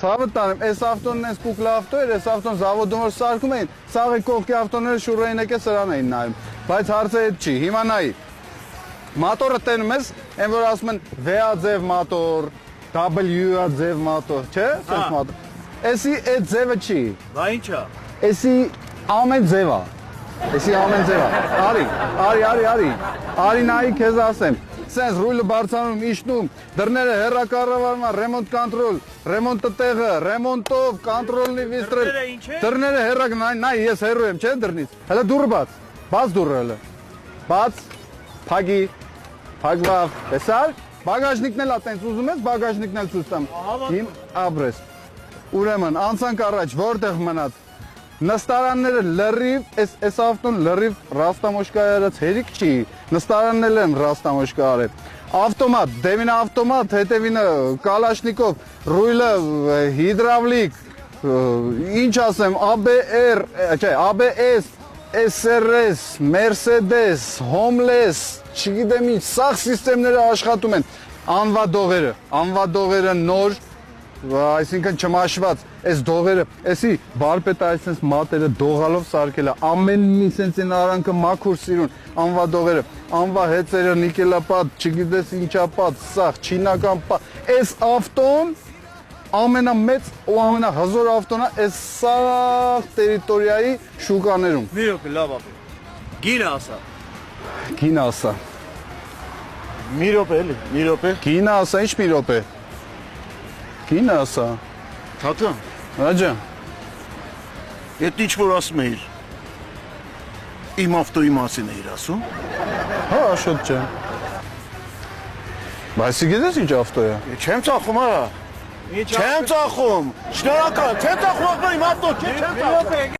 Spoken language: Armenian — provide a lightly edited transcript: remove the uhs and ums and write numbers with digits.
Ցավը տանեմ, այս ավտոնն էս կուկլա ավտո էր, այս ավտոն զավոդում որ սարքում էին, սաղի կողքի ավտոները շուրային եկե սրան էին նայում, բայց հարցը այդ չի, հիմա նայի, մատորը տենում ես, են որ ասում են V-աձև մատոր, W-աձև մատոր, չէ, սենց մատոր, էսի այդ ձևը չի, Բա ինչա։ էսի ամեն ձև է, էսի ամեն ձև է, արի նայի քեզ ասեմ, սենց ռույլը բարձանում, իշնում, դռները հեռակառավարման, ռեմոնտ կանտրոլ, ռեմոնտը տեղը, ռեմոնտով, կանտրոլնի վիստրել, Դռները ինչ է։ դռները հեռակ, նայ ես հեռու եմ, չէ դռնից, հələ դուրը բաց դուրը հələ, բաց, փագի, փագվավ, տեսար, բագաժնիկն էլ ատենց ուզում ես, բագաժնիկն էլ ցույց տամ, իմ ապրես, ուրեմն, անցանք առաջ, որտեղ մնաց, նստարանները լրիվ, այս ավտոն լրիվ ռաստամոշկա արած հերիք չի, նստարանն էլ են ռաստամոշկա արել, ավտոմատ, դեմինը ավտոմատ, հետևինը կալաշնիկով, ռույլը հիդրավլիկ, ինչ ասեմ, ABR, չէ, ABS, SRS, Mercedes, Homeless, չգիտեմ ինչ, սաղ սիստեմները աշխատում են, անվադողերը նոր, այսինքն չմաշված, այս դողերը, էսի բարպետը այսպես մատերը դողալով սարքել է, ամեն մի սենց են արանքը մաքուր սիրուն, անվա դողերը, անվա հեծերը, նիկելապատ, չգիտես ինչապատ, սաղ, չինական պատ, այս ավտոն ամենամեծ ու ամենահզոր ավտոնը այս սաղ տերիտորիայի շուկաներում։ Մի րոպե, լավ ապե։ Գինը ասա։ Գինը ասա։ Մի րոպե էլի, մի րոպե։ Գինը ասա, ինչ մի րոպե։ Գինը ասա։ Թաթան, Ռաջա։ այդ ինչ որ ասում էիր։ Իմ ավտոյի մասին էիր ասում։ Հա, շոտ չէ։ Բայց գիտես ինչ ավտո է։ Չեմ ծախում, արա։ Չեմ ծախում։ Շնորհակալ, չեմ ծախում, իմ ավտո, չեմ ծախում։